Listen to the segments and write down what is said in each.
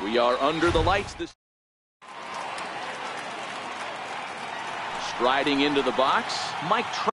We are under the lights this. Striding into the box, Mike Trout.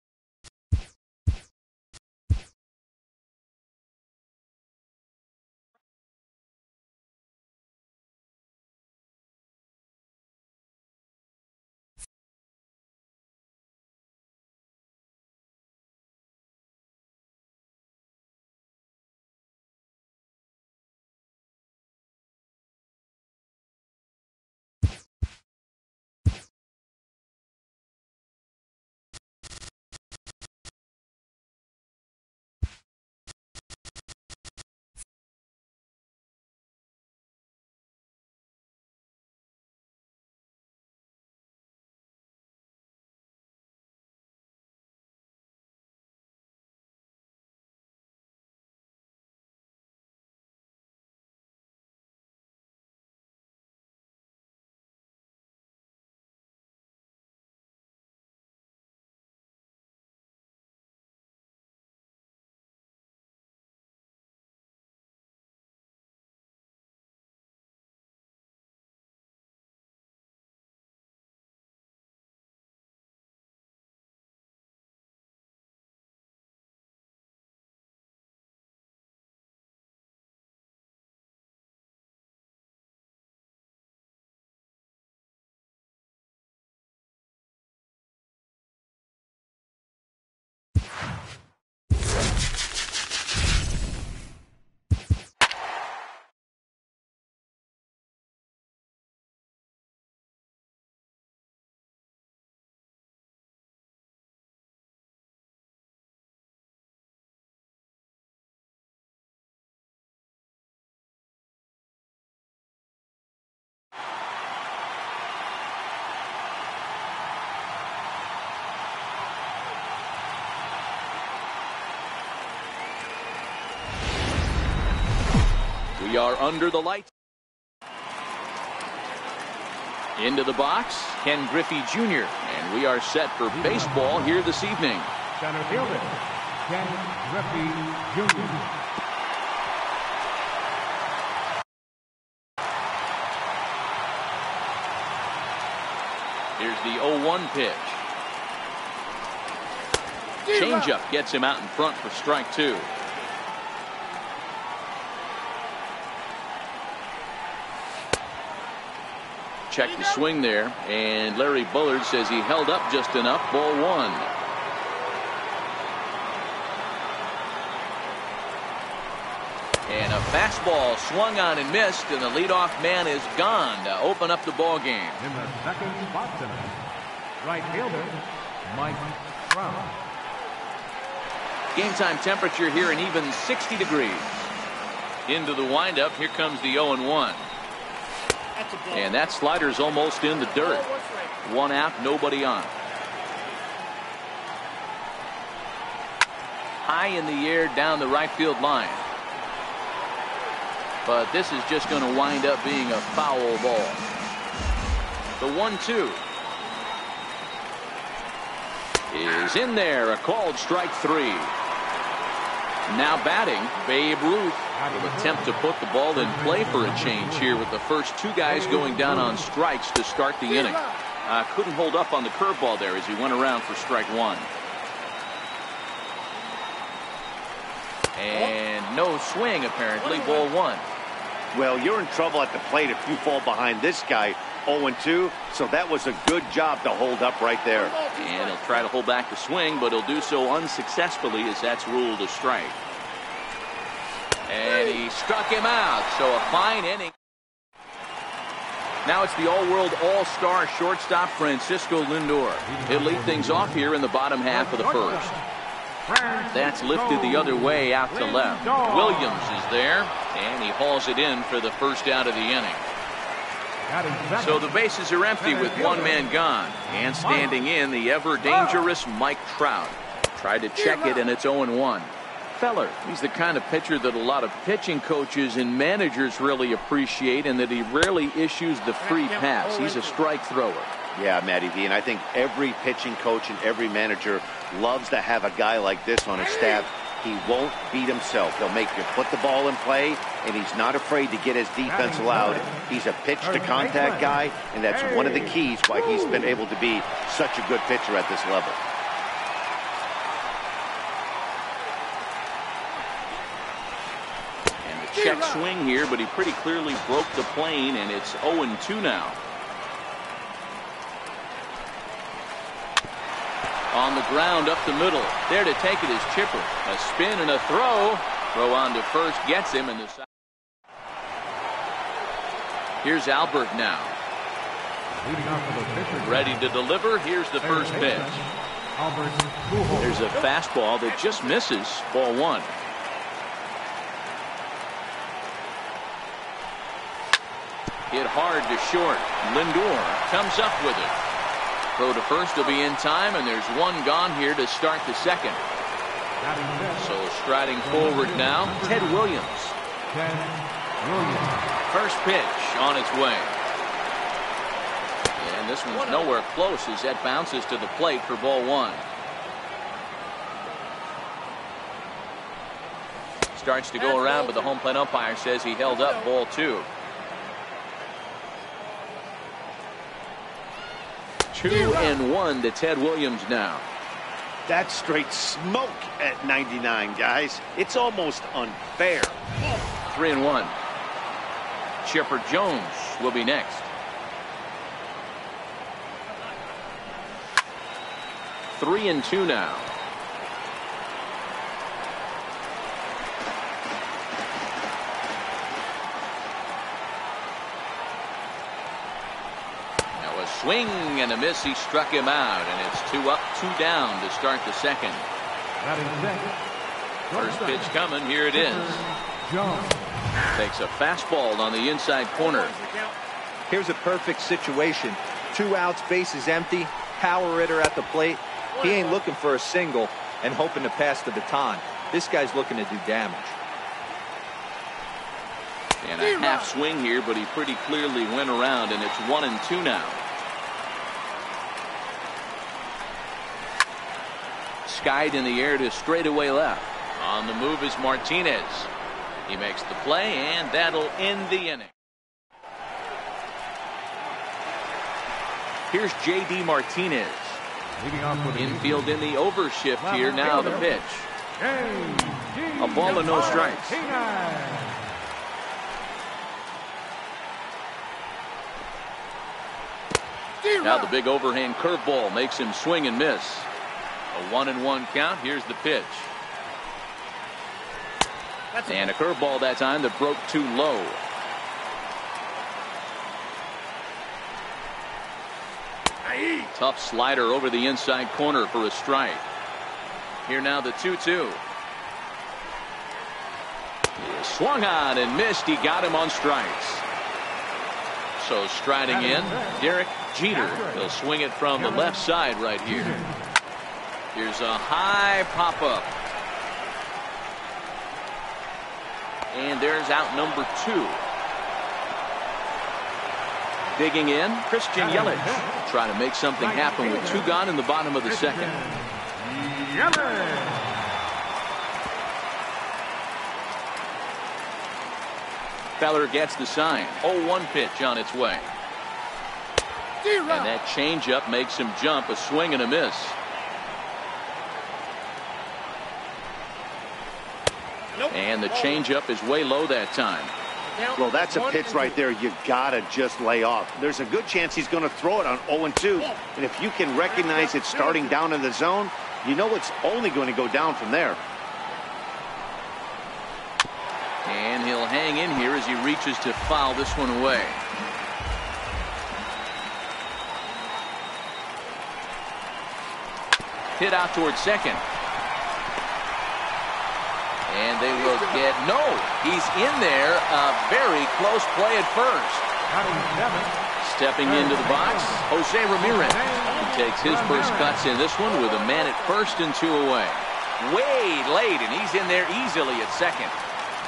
We are under the lights. Into the box, Ken Griffey Jr. And we are set for baseball here this evening. Center fielder, Ken Griffey Jr. Here's the 0-1 pitch. Changeup gets him out in front for strike two. Check the swing there, and Larry Bullard says he held up just enough. Ball one. And a fastball swung on and missed, and the leadoff man is gone to open up the ball game. In the second spot tonight, right fielder, Mike Trout. Game time temperature here an even 60 degrees. Into the windup, here comes the 0-1. And that slider's almost in the dirt. One out, nobody on. high in the air down the right field line. But this is just going to wind up being a foul ball. The 1-2 is in there. A called strike 3. Now batting, Babe Ruth will attempt to put the ball in play for a change here with the first 2 guys going down on strikes to start the inning. Couldn't hold up on the curveball there as he went around for strike 1. And no swing apparently. Ball 1. Well, you're in trouble at the plate if you fall behind this guy 0-2, so that was a good job to hold up right there. And he'll try to hold back the swing, but he'll do so unsuccessfully as that's ruled a strike. And he struck him out, so a fine inning. Now it's the all-world all-star shortstop Francisco Lindor. He'll lead things off here in the bottom half of the first. That's lifted the other way out to left. Williams is there, and he hauls it in for the first out of the inning. So the bases are empty with 1 man gone. And standing in, the ever-dangerous Mike Trout. Tried to check it, and it's 0-1. Feller, he's the kind of pitcher that a lot of pitching coaches and managers really appreciate, and that he rarely issues the free pass. He's a strike thrower. Yeah, Matty V, and I think every pitching coach and every manager loves to have a guy like this on his staff. He won't beat himself. He'll make you put the ball in play, and he's not afraid to get his defense allowed. He's a pitch-to-contact guy, and that's one of the keys why he's been able to be such a good pitcher at this level. And the check swing here, but he pretty clearly broke the plane, and it's 0-2 now. On the ground up the middle. There to take it is Chipper. A spin and a throw. Throw on to first gets him in the side. Here's Albert now. Ready to deliver. Here's the first pitch. There's a fastball that just misses. Ball 1. Hit hard to short. Lindor comes up with it. Throw to first will be in time, and there's 1 gone here to start the second. So striding forward now, Ted Williams. First pitch on its way. And this one's nowhere close as that bounces to the plate for ball 1. Starts to go around, but the home plate umpire says he held up ball 2. 2-1 to Ted Williams now. That's straight smoke at 99, guys. It's almost unfair. 3-1. Chipper Jones will be next. 3-2 now. Swing and a miss. He struck him out, and it's 2 up, 2 down to start the second. First pitch coming. Here it is. Takes a fastball on the inside corner. Here's a perfect situation. 2 outs, bases empty, power hitter at the plate. He ain't looking for a single and hoping to pass the baton. This guy's looking to do damage. And a half swing here, but he pretty clearly went around, and it's 1-2 now. Skied in the air to straightaway left. On the move is Martinez. He makes the play, and that'll end the inning. Here's J.D. Martinez. Infield in the overshift here. Now the pitch. A ball and no strikes. Now the big overhand curveball makes him swing and miss. A 1-1 count. Here's the pitch. And a curveball that time that broke too low. Tough slider over the inside corner for a strike. Here now the 2-2. He swung on and missed. He got him on strikes. So striding in, Derek Jeter. He'll swing it from the left side right here. Here's a high pop-up. And there's out number 2. Digging in, Christian Yelich. Trying to make something happen with 2 gone in the bottom of the second. Feller gets the sign. 0-1 pitch on its way. And that changeup makes him jump. A swing and a miss. And the changeup is way low that time. Well, that's a pitch right there you gotta just lay off. There's a good chance he's going to throw it on 0-2. And if you can recognize it starting down in the zone, you know it's only going to go down from there. And he'll hang in here as he reaches to foul this one away. Hit out towards second. And they will get no. He's in there. A very close play at first. Stepping into the box, Jose Ramirez. He takes his first cuts in this one with a man at first and 2 away. Way late, and he's in there easily at second.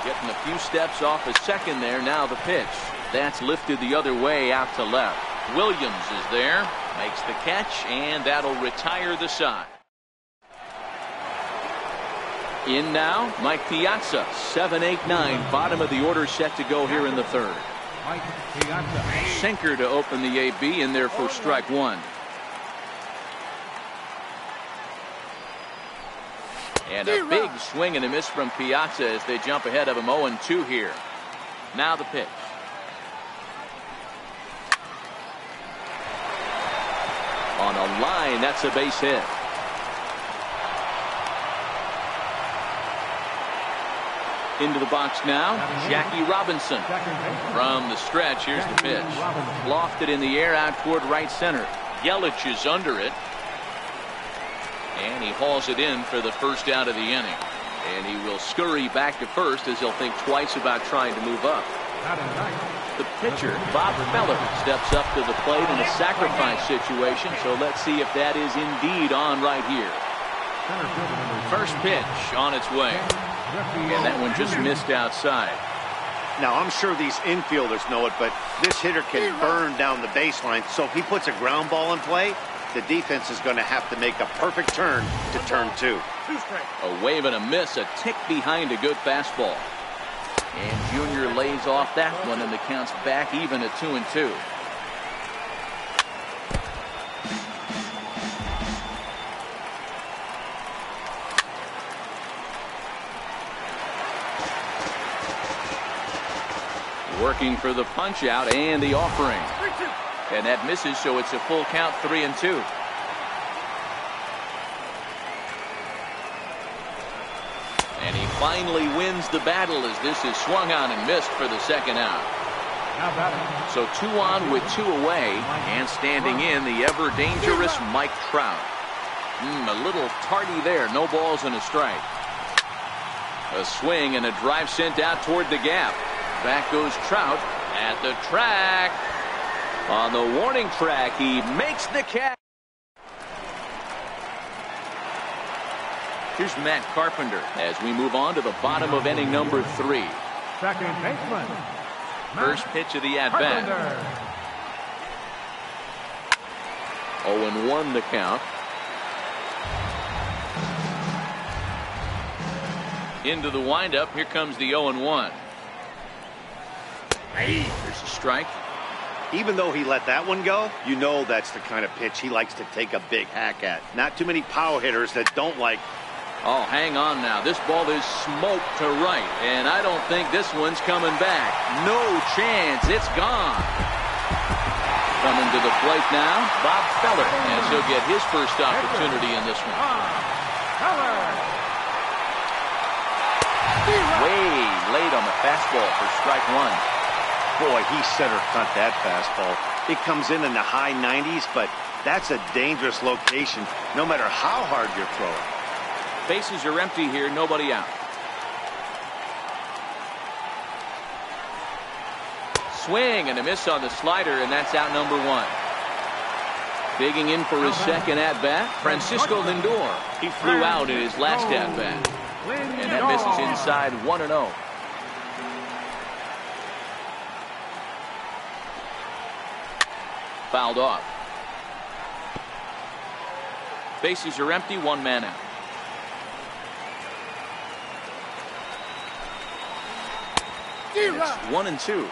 Getting a few steps off a second there. Now the pitch. That's lifted the other way out to left. Williams is there. Makes the catch, and that'll retire the side. In now, Mike Piazza, 7-8-9, bottom of the order set to go here in the third. Sinker to open the AB in there for strike 1. And a big swing and a miss from Piazza as they jump ahead of him 0-2 here. Now the pitch. On a line, that's a base hit. Into the box now, Jackie Robinson. From the stretch, here's the pitch. Lofted in the air out toward right center. Yelich is under it. And he hauls it in for the first out of the inning. And he will scurry back to first as he'll think twice about trying to move up. The pitcher, Bob Feller, steps up to the plate in a sacrifice situation. So let's see if that is indeed on right here. First pitch on its way. And that one just missed outside. Now, I'm sure these infielders know it, but this hitter can burn down the baseline. So if he puts a ground ball in play, the defense is going to have to make a perfect turn to turn 2. A wave and a miss, a tick behind a good fastball. And Junior lays off that one, and the count's back even at 2-2. Working for the punch out and the offering. And that misses, so it's a full count, 3-2. And he finally wins the battle as this is swung on and missed for the second out. So 2 on with 2 away, and standing in the ever dangerous Mike Trout. A little tardy there, no balls and a strike. A swing and a drive sent out toward the gap. Back goes Trout at the track. On the warning track, he makes the catch. Here's Matt Carpenter as we move on to the bottom of inning number 3. Second baseman. First pitch of the at-bat. 0-1 the count. Into the windup. Here comes the 0-1. There's a strike. Even though he let that one go, you know that's the kind of pitch he likes to take a big hack at. Not too many power hitters that don't like. Oh, hang on now. This ball is smoked to right, and I don't think this one's coming back. No chance. It's gone. Coming to the plate now, Bob Feller, as he'll get his first opportunity in this one. Way late on the fastball for strike 1. Boy, he center cut that fastball. It comes in the high 90s, but that's a dangerous location no matter how hard you're throwing. Bases are empty here, nobody out. Swing and a miss on the slider, and that's out number 1. Digging in for his second at-bat, Francisco Lindor. He flew out in his last at-bat. And that misses inside 1-0. fouled off. Bases are empty, one man out. It's 1-2.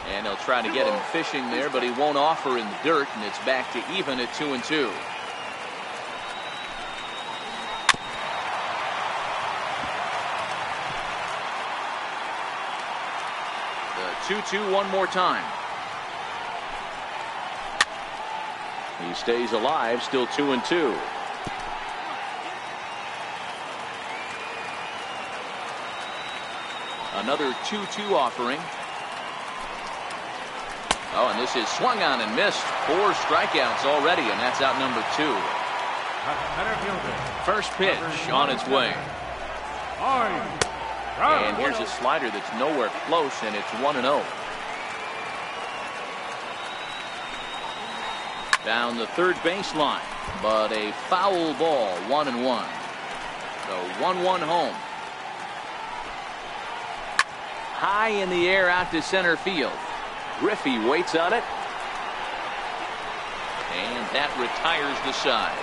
And he'll try to get him fishing there, but he won't offer in the dirt, and it's back to even at 2-2. The 2-2 one more time. He stays alive, still 2-2. Another 2-2 offering. Oh, and this is swung on and missed. 4 strikeouts already, and that's out number 2. First pitch on its way. And here's a slider that's nowhere close, and it's 1-0. Down the third baseline, but a foul ball, 1-1. So 1-1 home. High in the air out to center field. Griffey waits on it. And that retires the side.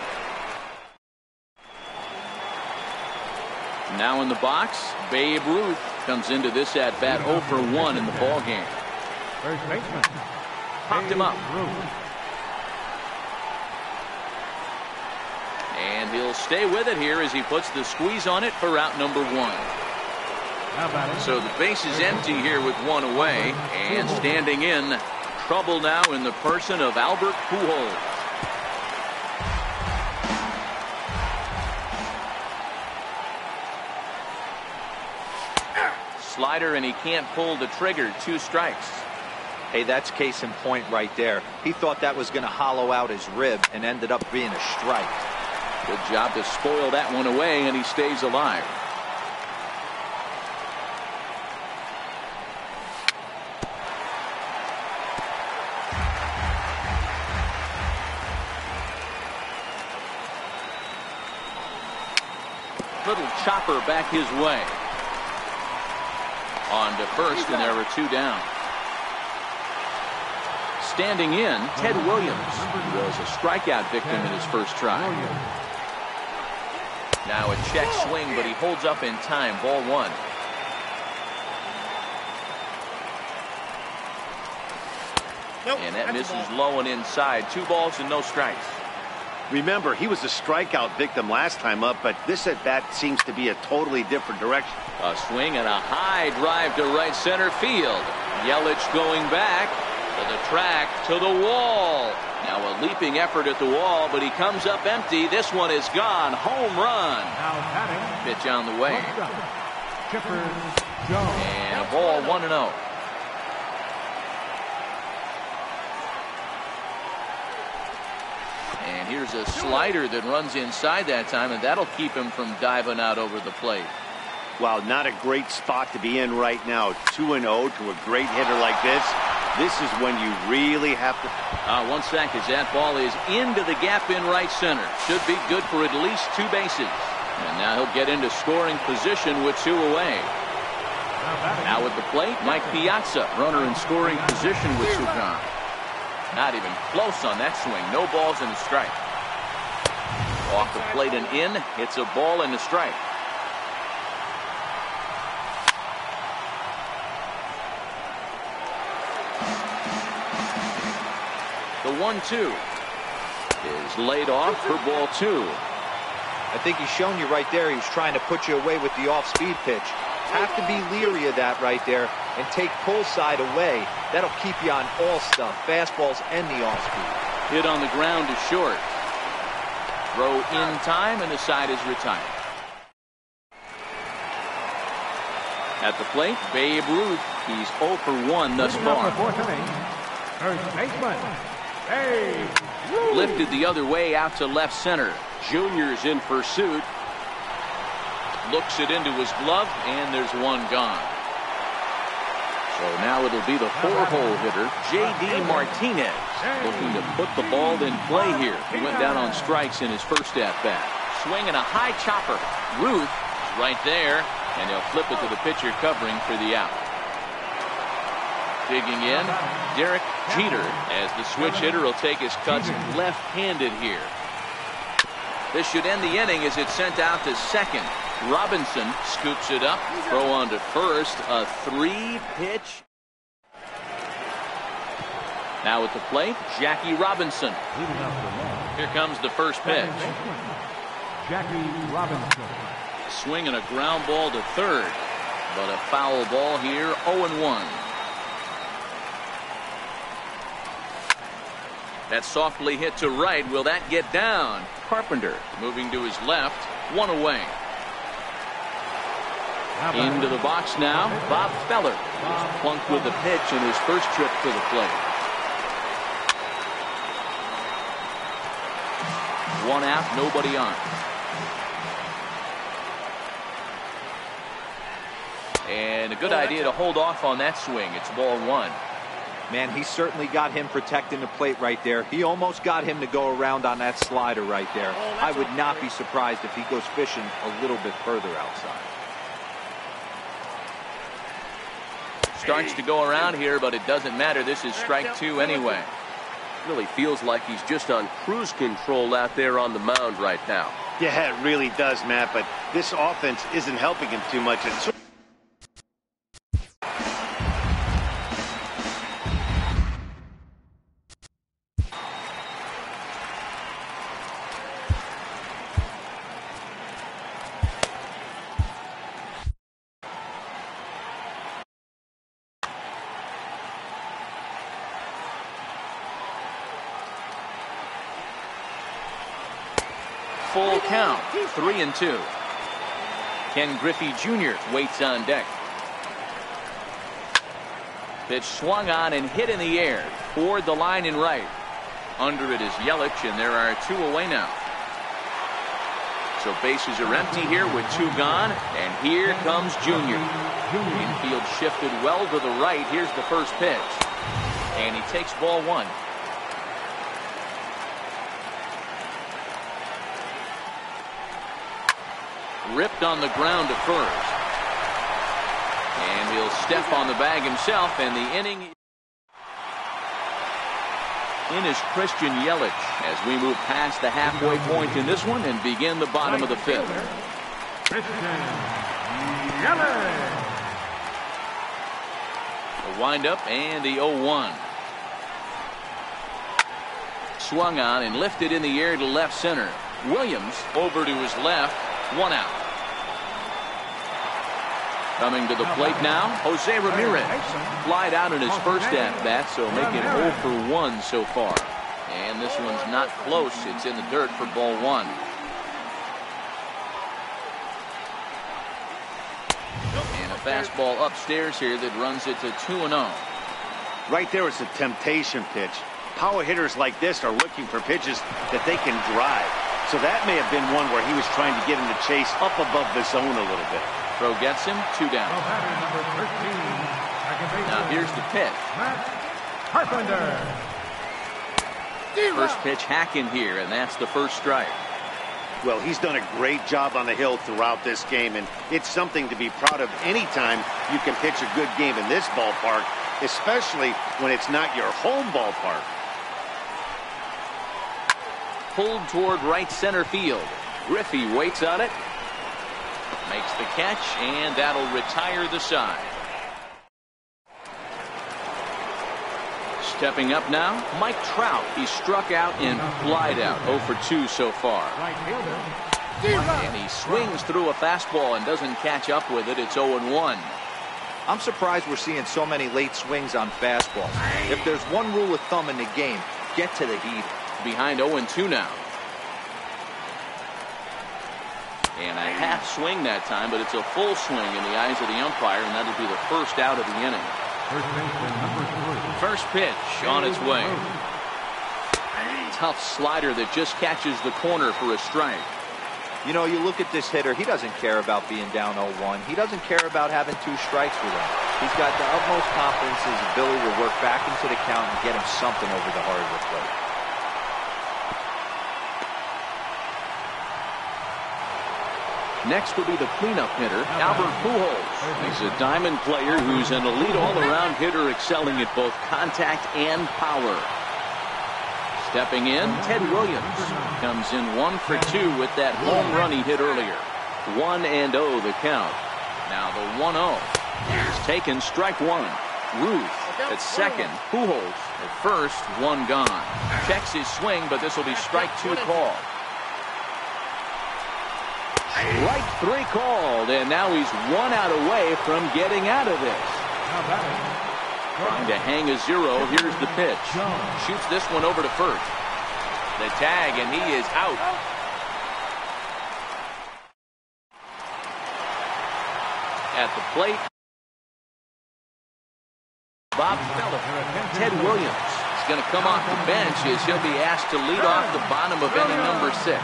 Now in the box, Babe Ruth comes into this at bat 0 for 1 in the ball game. First baseman. Popped him up. And he'll stay with it here as he puts the squeeze on it for out number 1. So the base is empty here with 1 away, and standing in, trouble now in the person of Albert Pujols. Slider, and he can't pull the trigger. 2 strikes. Hey, that's case in point right there. He thought that was going to hollow out his rib and ended up being a strike. Good job to spoil that one away, and he stays alive. Little chopper back his way. On to first, and there were 2 down. Standing in, Ted Williams was a strikeout victim in his first try. Now a check swing, but he holds up in time. Ball 1. And that misses low and inside. 2 balls and no strikes. Remember, he was a strikeout victim last time up, but this at bat seems to be a totally different direction. A swing and a high drive to right center field. Yelich going back to the track, to the wall. Now a leaping effort at the wall, but he comes up empty. This one is gone. Home run. Pitch on the way. And a ball, 1-0. And here's a slider that runs inside that time, and that'll keep him from diving out over the plate. Wow, not a great spot to be in right now. 2-0 to a great hitter like this. This is when you really have to. 1 sec as that ball is into the gap in right center. Should be good for at least 2 bases. And now he'll get into scoring position with 2 away. Now at the plate, Mike Piazza, runner in scoring position with 2 gone. Not even close on that swing. No balls and a strike. Off the plate and in. It's a ball and a strike. The 1-2 is laid off for ball 2. I think he's shown you right there. He was trying to put you away with the off-speed pitch. Have to be leery of that right there and take pull side away. That'll keep you on all stuff, fastballs and the off-speed. Hit on the ground to short. Throw in time, and the side is retired. At the plate, Babe Ruth. He's 0 for 1 thus far. First baseman, Babe Ruth. Lifted the other way out to left center. Junior's in pursuit. Looks it into his glove, and there's 1 gone. So now it'll be the 4-hole hitter, J.D. Martinez, looking to put the ball in play here. He went down on strikes in his first at-bat. Swinging a high chopper. Ruth is right there, and they'll flip it to the pitcher covering for the out. Digging in, Derek Jeter, as the switch hitter will take his cuts left-handed here. This should end the inning as it's sent out to second. Robinson scoops it up, throw on to first, a 3-pitch. Now at the plate, Jackie Robinson. Here comes the first pitch. Jackie Robinson. Swinging a ground ball to third, but a foul ball here, 0-1. That softly hit to right. Will that get down? Carpenter moving to his left, 1 away. Into the box now, Bob Feller is plunked with the pitch in his first trip to the plate. 1 out, nobody on. And a good idea to hold off on that swing. It's ball 1. Man, he certainly got him protecting the plate right there. He almost got him to go around on that slider right there. I would not be surprised if he goes fishing a little bit further outside. Starts to go around here, but it doesn't matter. This is strike 2 anyway. Really feels like he's just on cruise control out there on the mound right now. Yeah, it really does, Matt, but this offense isn't helping him too much. Full count, 3-2. Ken Griffey Jr. waits on deck. Pitch swung on and hit in the air toward the line and right. Under it is Yelich, and there are 2 away now. So bases are empty here with 2 gone, and here comes Jr. Infield shifted well to the right. Here's the first pitch, and he takes ball 1. Ripped on the ground to first. And he'll step on the bag himself, and the inning in is Christian Yelich as we move past the halfway point in this one and begin the bottom of the 5th. Christian Yelich. The windup and the 0-1. Swung on and lifted in the air to left center. Williams over to his left, 1 out. Coming to the plate now, Jose Ramirez. Flied out in his first at-bat, so making 0 for 1 so far. And this one's not close. It's in the dirt for ball 1. And a fastball upstairs here that runs it to 2-0. Right there is a temptation pitch. Power hitters like this are looking for pitches that they can drive. So that may have been one where he was trying to get him to chase up above the zone a little bit. Throw gets him, 2 down. Now here's the pitch. Carpenter. First pitch hack in here, and that's the first strike. Well, he's done a great job on the hill throughout this game, and it's something to be proud of anytime you can pitch a good game in this ballpark, especially when it's not your home ballpark. Pulled toward right center field. Griffey waits on it. Makes the catch, and that'll retire the side. Stepping up now, Mike Trout. He struck out and flied out. 0 for 2 so far. And he swings through a fastball and doesn't catch up with it. It's 0-1. I'm surprised we're seeing so many late swings on fastballs. If there's one rule of thumb in the game, get to the heat. Behind 0-2 now. And a half swing that time, but it's a full swing in the eyes of the umpire, and that'll be the first out of the inning. First pitch on its way. Tough slider that just catches the corner for a strike. You know, you look at this hitter, he doesn't care about being down 0-1. He doesn't care about having 2 strikes with him. He's got the utmost confidence in his ability to work back into the count and get him something over the hardwood plate. Next will be the cleanup hitter, Albert Pujols. He's a diamond player who's an elite all-around hitter, excelling at both contact and power. Stepping in, Ted Williams comes in 1 for 2 with that home run he hit earlier. 1-0 the count. Now the 1-0 is taken, strike one. Ruth at second, Pujols at first, one gone. Checks his swing, but this will be strike two called. Strike three called, and now he's 1 out away from getting out of this. Trying to hang a zero. Here's the pitch. Shoots this one over to first. The tag, and he is out. At the plate, Bob Feller. Ted Williams is going to come off the bench as he'll be asked to lead off the bottom of inning number 6.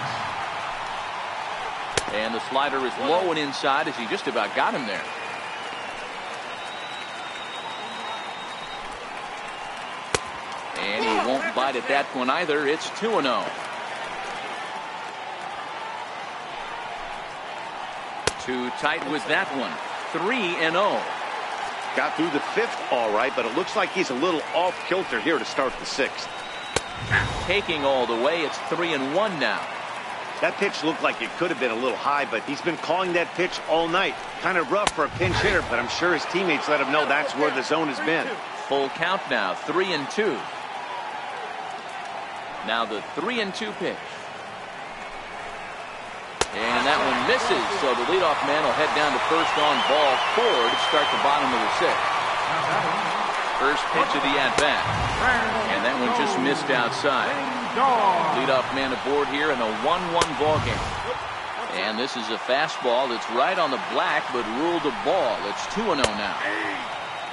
And the slider is low and inside as he just about got him there. And he won't bite at that one either. It's 2-0. Too tight was that one. 3-0. Got through the 5th all right, but it looks like he's a little off kilter here to start the 6th. Taking all the way, it's 3-1 now. That pitch looked like it could have been a little high, but he's been calling that pitch all night. Kind of rough for a pinch hitter, but I'm sure his teammates let him know that's where the zone has been. Full count now, 3-2. Now the 3-2 pitch. And that one misses, so the leadoff man will head down to first on ball 4 to start the bottom of the 6th. First pitch of the at-bat. And that one just missed outside. Leadoff man aboard here in a 1-1 ball game. And this is a fastball that's right on the black, but ruled a ball. It's 2-0 now.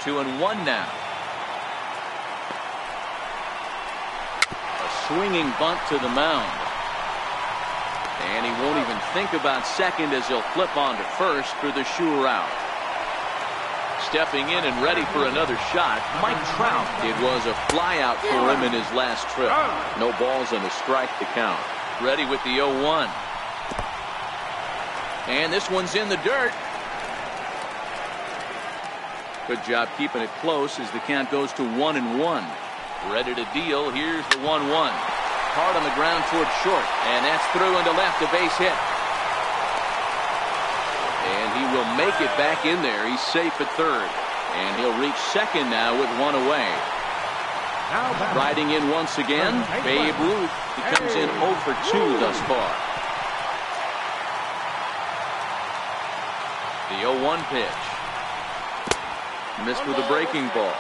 2-1 now. A swinging bunt to the mound. And he won't even think about second as he'll flip on to first for the sure out. Stepping in and ready for another shot, Mike Trout. It was a flyout for him in his last trip. No balls and a strike to count. Ready with the 0-1. And this one's in the dirt. Good job keeping it close as the count goes to 1-1. Ready to deal. Here's the 1-1. Hard on the ground toward short, and that's through into left, a base hit. And he will make it back in there. He's safe at third, and he'll reach second now with one away. Riding in once again, Babe Ruth. He comes in 0 for 2 thus far. The 0-1 pitch. Missed with a breaking ball.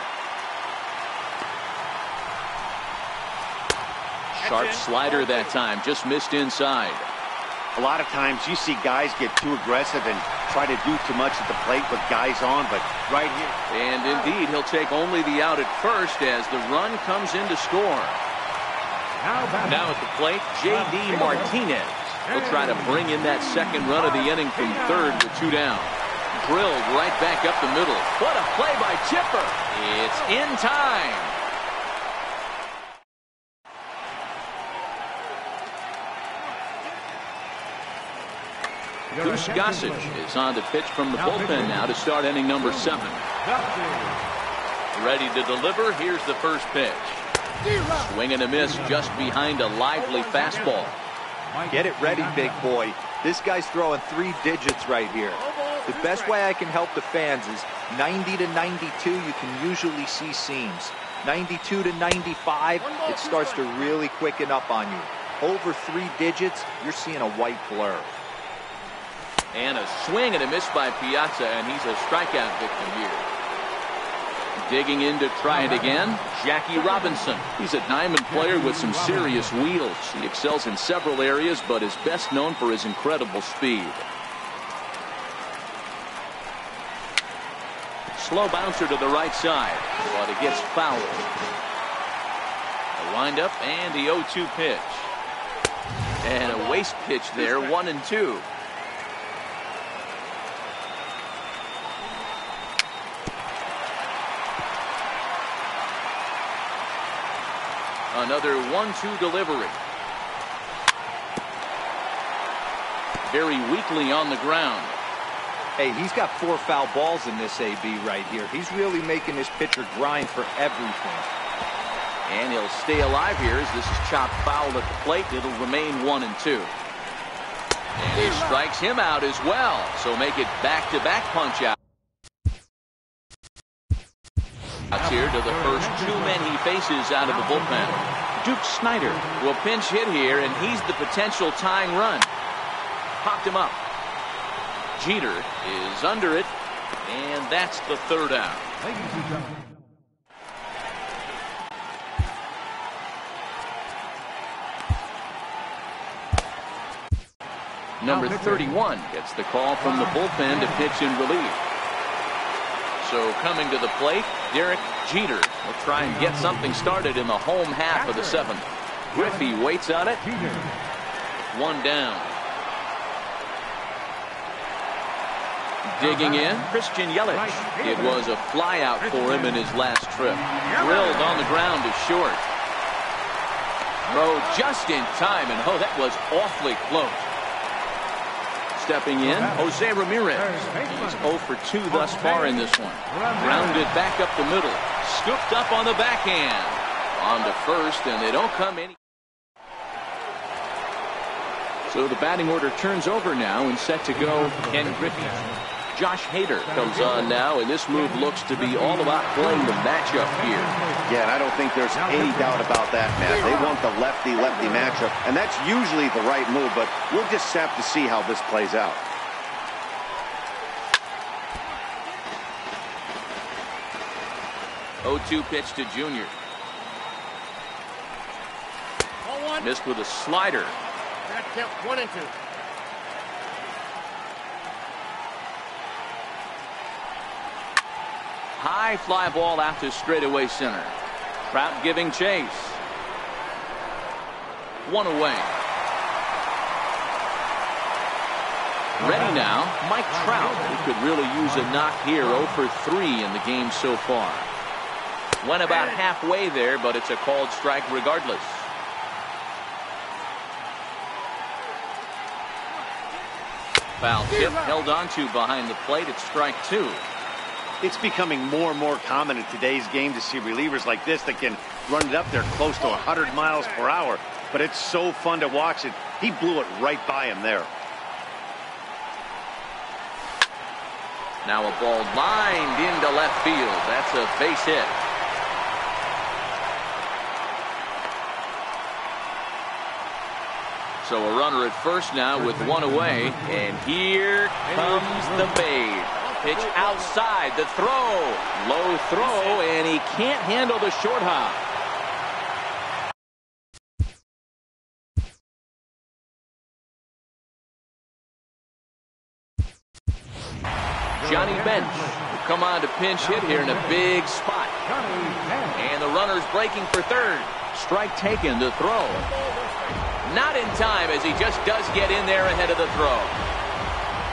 Sharp slider that time, just missed inside. A lot of times you see guys get too aggressive and try to do too much at the plate with guys on, but right here. And indeed, he'll take only the out at first as the run comes in to score. Now at the plate, J.D. Martinez will try to bring in that second run of the inning from third with 2 down. Drilled right back up the middle. What a play by Chipper. It's in time. Goose Gossage is on the pitch from the bullpen now to start inning number 7. Ready to deliver. Here's the first pitch. Swing and a miss just behind a lively fastball. Get it ready, big boy. This guy's throwing 3 digits right here. The best way I can help the fans is 90 to 92, you can usually see seams. 92 to 95, it starts to really quicken up on you. Over 3 digits, you're seeing a white blur. And a swing and a miss by Piazza, and he's a strikeout victim here. Digging in to try it again, Jackie Robinson. He's a diamond player with some serious wheels. He excels in several areas, but is best known for his incredible speed. Slow bouncer to the right side, but it gets fouled. A windup and the 0-2 pitch. And a waste pitch there, 1-2. Another 1-2 delivery. Very weakly on the ground. Hey, he's got 4 foul balls in this AB right here. He's really making this pitcher grind for everything. And he'll stay alive here as this is chopped foul at the plate. It'll remain 1-2. And he strikes him out as well. So make it back-to-back punch out. Here to the first 2 men he faces out of the bullpen. Duke Snider will pinch hit here, and he's the potential tying run. Popped him up. Jeter is under it, and that's the 3rd out. Number 31 gets the call from the bullpen to pitch in relief. So coming to the plate, Derek Jeter will try and get something started in the home half of the 7th. Griffey waits on it. 1 down. Digging in, Christian Yelich. It was a flyout for him in his last trip. Drilled on the ground to short. Throw just in time, and oh, that was awfully close. Stepping in, Jose Ramirez. He's 0 for 2 thus far in this one. Grounded back up the middle. Scooped up on the backhand. On to first, and they don't come any. So the batting order turns over now and set to go Ken Griffey. Josh Hader comes on now, and this move looks to be all about playing the matchup here. Yeah, and I don't think there's any doubt about that, Matt. They want the lefty-lefty matchup, and that's usually the right move, but we'll just have to see how this plays out. Oh-2 pitch to Junior. Missed with a slider. 1-2. High fly ball out to straightaway center. Trout giving chase. 1 away. Ready now, Mike Trout, who could really use a knock here. 0 for 3 in the game so far. Went about halfway there, but it's a called strike regardless. Foul tip held onto behind the plate. It's strike 2. It's becoming more and more common in today's game to see relievers like this that can run it up there close to 100 miles per hour. But it's so fun to watch it. He blew it right by him there. Now a ball lined into left field. That's a base hit. So a runner at first now with 1 away. And here comes the fade. Pitch outside, the throw. Low throw, and he can't handle the short hop. Johnny Bench will come on to pinch hit here in a big spot. And the runner's breaking for 3rd. Strike taken, the throw. Not in time as he just does get in there ahead of the throw.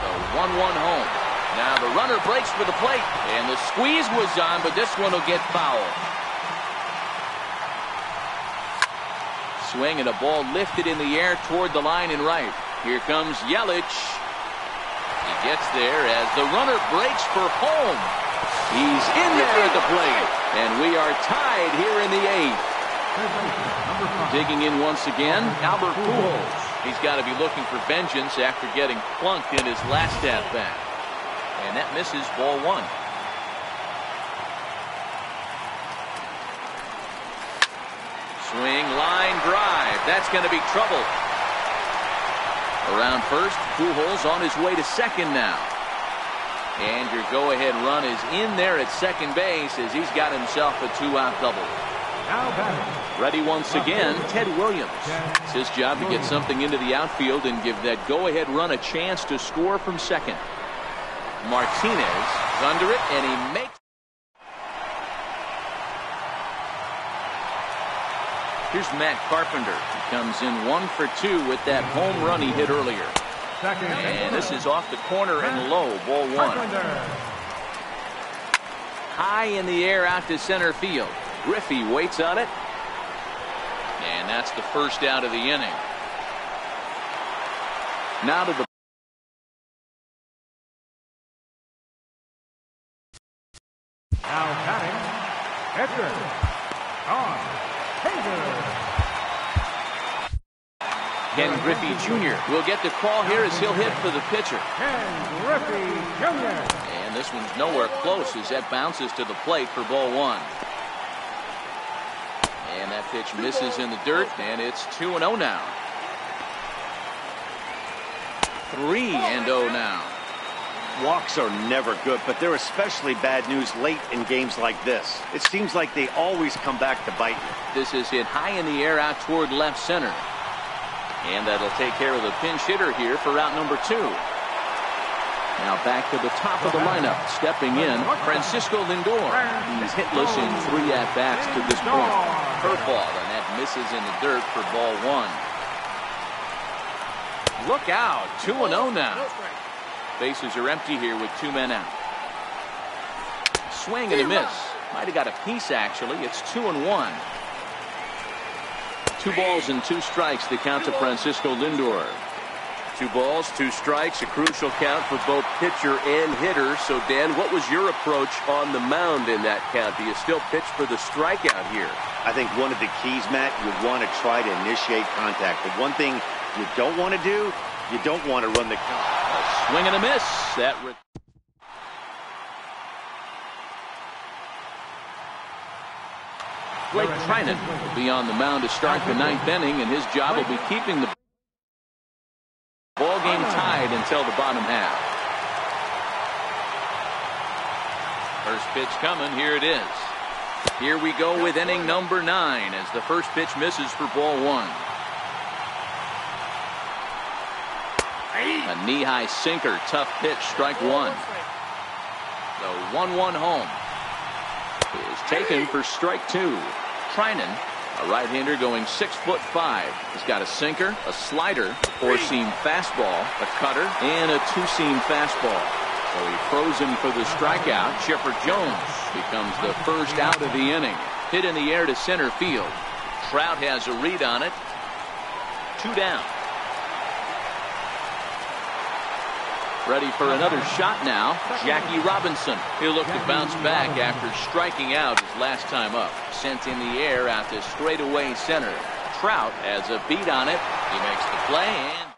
The 1-1 home. Now the runner breaks for the plate, and the squeeze was on, but this one will get foul. Swing and a ball lifted in the air toward the line and right. Here comes Yelich. He gets there as the runner breaks for home. He's in there at the plate, and we are tied here in the 8th. Digging in once again, Albert Pujols. He's got to be looking for vengeance after getting plunked in his last at-bat. And that misses ball 1. Swing, line drive. That's going to be trouble. Around first, Pujols on his way to second now. And your go-ahead run is in there at second base as he's got himself a 2-out double. Ready once again, Ted Williams. It's his job to get something into the outfield and give that go-ahead run a chance to score from second. Martinez is under it, and he makes. Here's Matt Carpenter. He comes in 1 for 2 with that home run he hit earlier. And this is off the corner and low, ball 1. High in the air out to center field. Griffey waits on it. that's the first out of the inning. Now to the Now batting, Edgar Hager. Ken Griffey Jr. will get the call here as he'll hit for the pitcher. Ken Griffey Jr. And this one's nowhere close as that bounces to the plate for ball one. And that pitch misses in the dirt, and it's 2-0 now. 3-0 now. Walks are never good, but they're especially bad news late in games like this. It seems like they always come back to bite you. This is hit high in the air out toward left center. And that'll take care of the pinch hitter here for out number 2. Now back to the top of the lineup. Stepping in, Francisco Lindor. He's hitless in 3 at-bats to this point. Curveball, and that misses in the dirt for ball 1. Look out, 2-0 now. Bases are empty here with 2 men out. Swing and a miss. Might have got a piece, actually. It's 2-1. 2 balls and 2 strikes, the count to Francisco Lindor. 2 balls, 2 strikes, a crucial count for both pitcher and hitter. So, Dan, what was your approach on the mound in that count? Do you still pitch for the strikeout here? I think one of the keys, Matt, you want to try to initiate contact. The one thing you don't want to do, you don't want to run the count. A swing and a miss. Blake Treinen will be on the mound to start the 9th inning, and his job will be keeping the ball game tied until the bottom half. First pitch coming. Here it is. Here we go with inning number 9 as the first pitch misses for ball 1. A knee-high sinker. Tough pitch. Strike 1. The 1-1 home is taken for strike 2. Treinen, a right-hander going 6'5". He's got a sinker, a slider, a 4-seam fastball, a cutter, and a 2-seam fastball. So he throws him for the strikeout. Chipper Jones becomes the first out of the inning. Hit in the air to center field. Trout has a read on it. 2 down. Ready for another shot now. Jackie Robinson. He'll look to bounce back after striking out his last time up. Sent in the air out to straightaway center. Trout has a beat on it. He makes the play and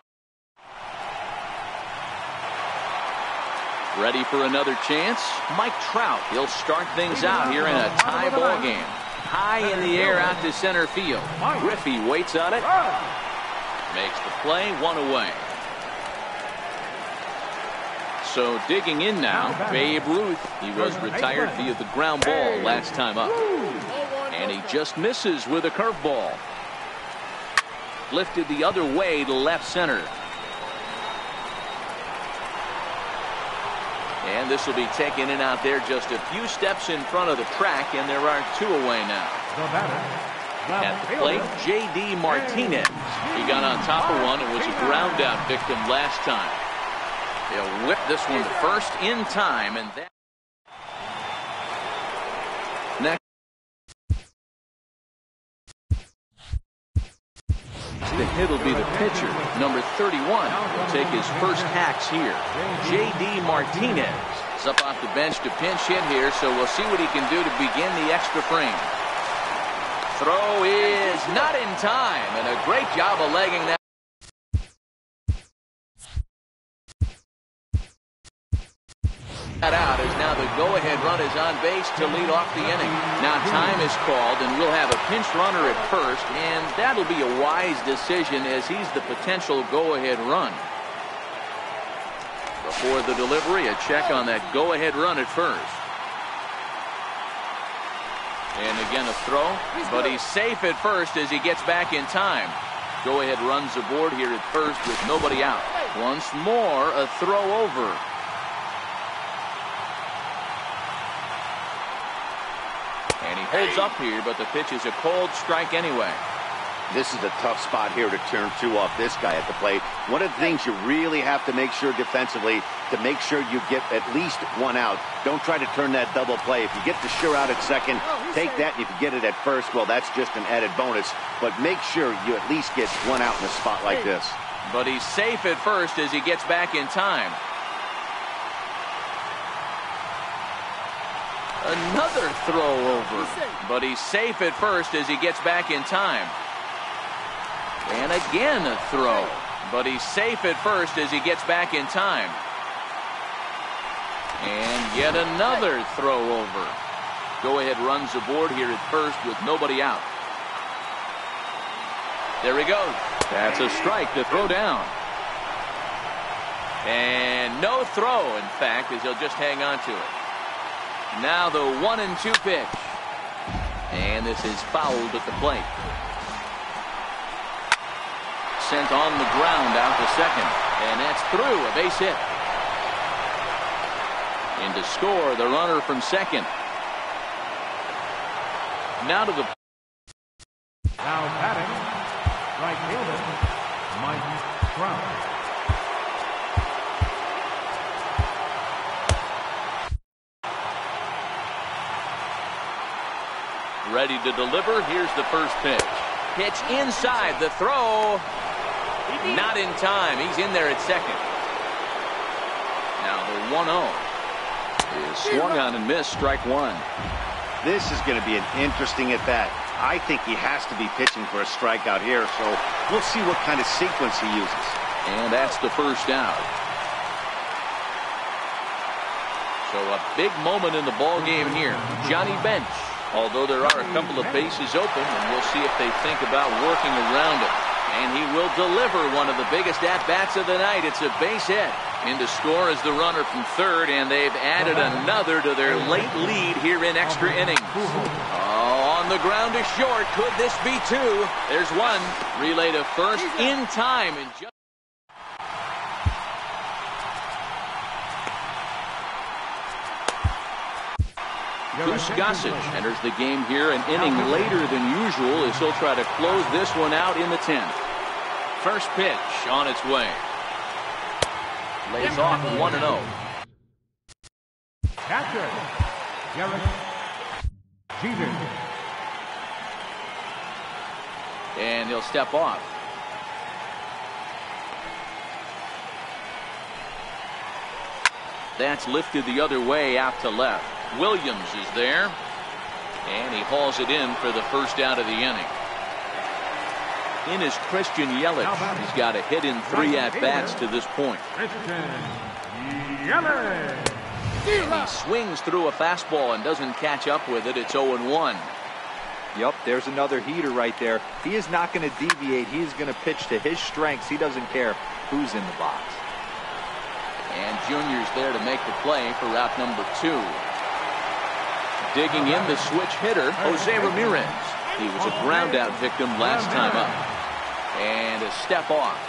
ready for another chance. Mike Trout. He'll start things out here in a tie ball game. High in the air out to center field. Griffey waits on it. Makes the play. 1 away. So digging in now, Babe Ruth. He was retired via the ground ball last time up. And he just misses with a curveball. Lifted the other way to left center. And this will be taken in out there just a few steps in front of the track, and there are 2 away now. At the plate, J.D. Martinez. He got on top of one and was a ground out victim last time. They'll whip this one to first in time, and that next the hit will be the pitcher. Number 31 will take his first hacks here. J.D. Martinez is up off the bench to pinch hit here, so we'll see what he can do to begin the extra frame. Throw is not in time, and a great job of legging that. Out as now the go-ahead run is on base to lead off the inning. Now time is called, and we'll have a pinch runner at first, and that'll be a wise decision as he's the potential go-ahead run. Before the delivery, a check on that go-ahead run at first. And again a throw, but he's safe at first as he gets back in time. Go-ahead runs aboard here at first with nobody out. Once more, a throw over. And he holds up here, but the pitch is a cold strike anyway. This is a tough spot here to turn 2 off this guy at the plate. One of the things you really have to make sure defensively to make sure you get at least 1 out. Don't try to turn that double play. If you get the sure out at second, take that, and if you get it at first, well, that's just an added bonus. But make sure you at least get one out in a spot like this. But he's safe at first as he gets back in time. Another throw over. But he's safe at first as he gets back in time. And again a throw. But he's safe at first as he gets back in time. And yet another throw over. Go-ahead runs aboard here at first with nobody out. There he goes. That's a strike to throw down. And no throw, in fact, as he'll just hang on to it. Now the 1-2 pitch. And this is fouled at the plate. Sent on the ground out to second. And that's through, a base hit. In to score the runner from second. Now to the... Now batting, right fielder, Mike Trout. Ready to deliver. Here's the first pitch. Pitch inside. The throw. Not in time. He's in there at second. Now the 1-0 is swung on and missed. Strike one. This is going to be an interesting at-bat. I think he has to be pitching for a strikeout here, so we'll see what kind of sequence he uses. And that's the first out. So a big moment in the ball game here. Johnny Bench. Although there are a couple of bases open, and we'll see if they think about working around it. And he will deliver one of the biggest at-bats of the night. It's a base hit. In to score is the runner from third, and they've added another to their late lead here in extra innings. Oh, on the ground is short. Could this be two? There's one. Relay to first in time. And just Goose Gossage enters the game here an inning later than usual as he'll try to close this one out in the 10th. First pitch on its way. Lays off 1-0. Catcher, Derek Jeter. And he'll step off. That's lifted the other way out to left. Williams is there. And he hauls it in for the first out of the inning. In is Christian Yelich. He's got a hit in 3 at-bats to this point. Christian Yelich. He swings through a fastball and doesn't catch up with it. It's 0-1. Yep, there's another heater right there. He is not going to deviate. He is going to pitch to his strengths. He doesn't care who's in the box. And Junior's there to make the play for route number 2. Digging in the switch hitter, Jose Ramirez. He was a ground out victim last time up. And a step off.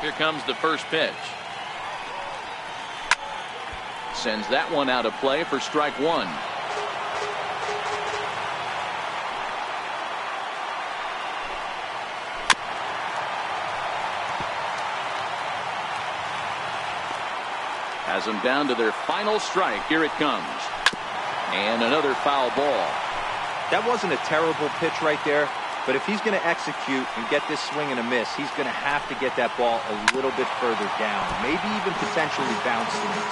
Here comes the first pitch. Sends that one out of play for strike one. Has them down to their final strike. Here it comes. And another foul ball. That wasn't a terrible pitch right there, but if he's going to execute and get this swing and a miss, he's going to have to get that ball a little bit further down, maybe even potentially bouncing it.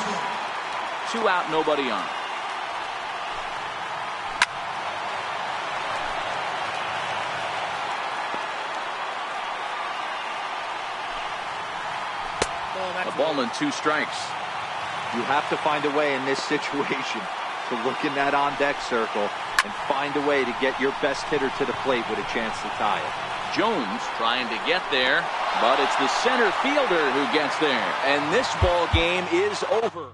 2 out, nobody on. A ball and 2 strikes. You have to find a way in this situation to look in that on-deck circle and find a way to get your best hitter to the plate with a chance to tie it. Jones trying to get there, but it's the center fielder who gets there. And this ball game is over.